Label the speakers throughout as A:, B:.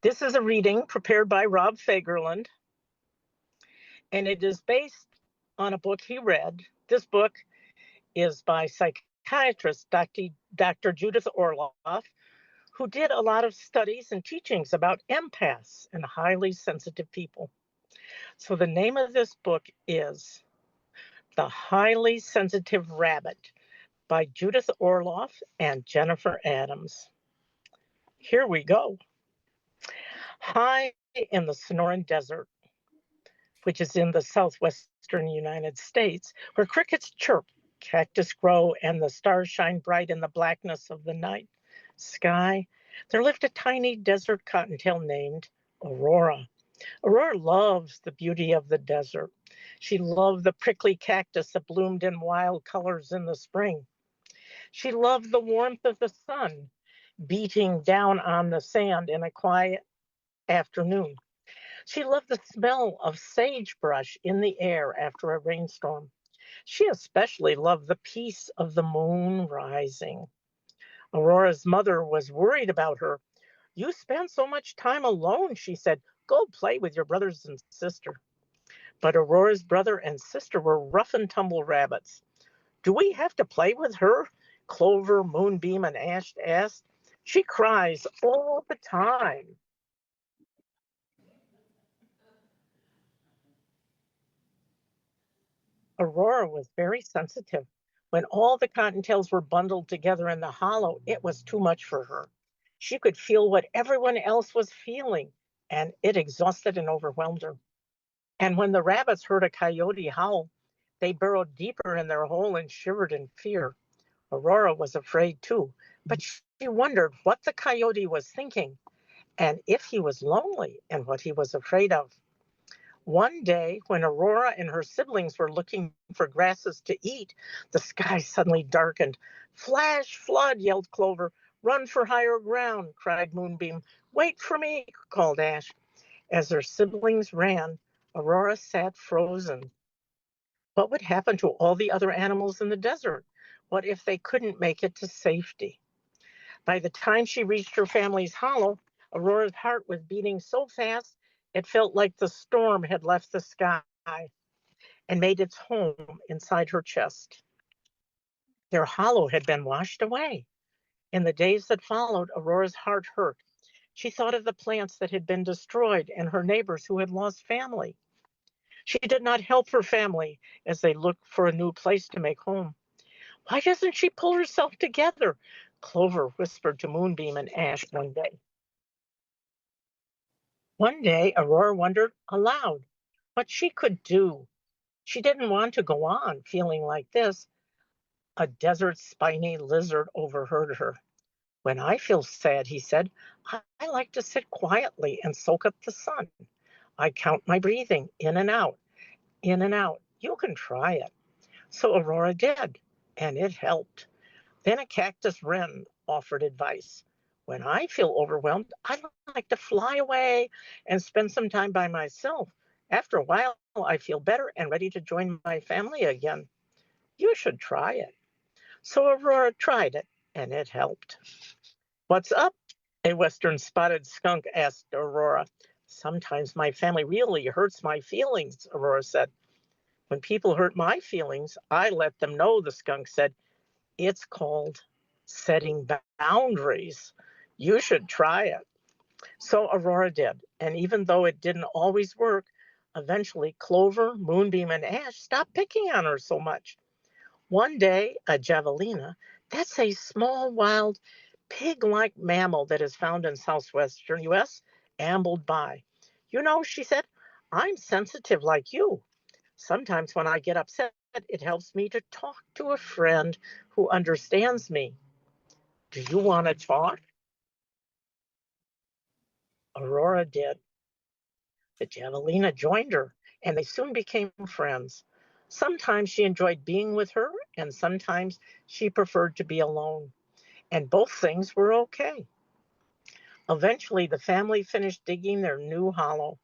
A: This is a reading prepared by Rob Fagerlund, and it is based on a book he read. This book is by psychiatrist Dr. Judith Orloff, who did a lot of studies and teachings about empaths and highly sensitive people. So the name of this book is The Highly Sensitive Rabbit by Judith Orloff and Jennifer Adams. Here we go. High in the Sonoran Desert, which is in the southwestern United States, where crickets chirp, cactus grow, and the stars shine bright in the blackness of the night sky, there lived a tiny desert cottontail named Aurora. Aurora loves the beauty of the desert. She loved the prickly cactus that bloomed in wild colors in the spring. She loved the warmth of the sun beating down on the sand in a quiet afternoon. She loved the smell of sagebrush in the air after a rainstorm. She especially loved the peace of the moon rising. Aurora's mother was worried about her. "You spend so much time alone," she said. "Go play with your brothers and sister." But Aurora's brother and sister were rough and tumble rabbits. "Do we have to play with her?" Clover, Moonbeam, and Ash asked. "She cries all the time." Aurora was very sensitive. When all the cottontails were bundled together in the hollow, it was too much for her. She could feel what everyone else was feeling, and it exhausted and overwhelmed her. And when the rabbits heard a coyote howl, they burrowed deeper in their hole and shivered in fear. Aurora was afraid too, but she wondered what the coyote was thinking and if he was lonely and what he was afraid of. One day, when Aurora and her siblings were looking for grasses to eat, the sky suddenly darkened. "Flash, flood," yelled Clover. "Run for higher ground," cried Moonbeam. "Wait for me," called Ash. As their siblings ran, Aurora sat frozen. What would happen to all the other animals in the desert? What if they couldn't make it to safety? By the time she reached her family's hollow, Aurora's heart was beating so fast it felt like the storm had left the sky and made its home inside her chest. Their hollow had been washed away. In the days that followed, Aurora's heart hurt. She thought of the plants that had been destroyed and her neighbors who had lost family. She did not help her family as they looked for a new place to make home. "Why doesn't she pull herself together?" Clover whispered to Moonbeam and Ash one day. One day, Aurora wondered aloud what she could do. She didn't want to go on feeling like this. A desert spiny lizard overheard her. "When I feel sad," he said, "I like to sit quietly and soak up the sun. I count my breathing in and out, in and out. You can try it." So Aurora did, and it helped. Then a cactus wren offered advice. "When I feel overwhelmed, I like to fly away and spend some time by myself. After a while, I feel better and ready to join my family again. You should try it." So Aurora tried it, and it helped. "What's up?" a western spotted skunk asked Aurora. "Sometimes my family really hurts my feelings," Aurora said. "When people hurt my feelings, I let them know," the skunk said. "It's called setting boundaries. You should try it." So Aurora did. And even though it didn't always work, eventually Clover, Moonbeam, and Ash stopped picking on her so much. One day, a javelina, that's a small wild pig-like mammal that is found in southwestern U.S., ambled by. "You know," she said, "I'm sensitive like you. Sometimes when I get upset, it helps me to talk to a friend who understands me. Do you want to talk?" Aurora did. The javelina joined her, and they soon became friends. Sometimes she enjoyed being with her, and sometimes she preferred to be alone. And both things were okay. Eventually, the family finished digging their new hollow.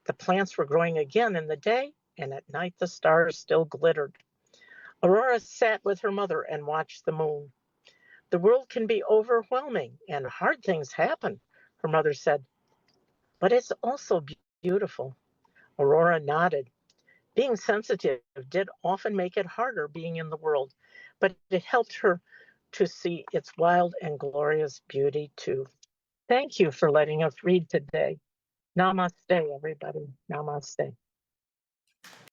A: The plants were growing again in the day, and at night the stars still glittered. Aurora sat with her mother and watched the moon. "The world can be overwhelming, and hard things happen," her mother said. but it's also beautiful. Aurora nodded. Being sensitive did often make it harder being in the world, but it helped her to see its wild and glorious beauty too. Thank you for letting us read today. Namaste, everybody. Namaste.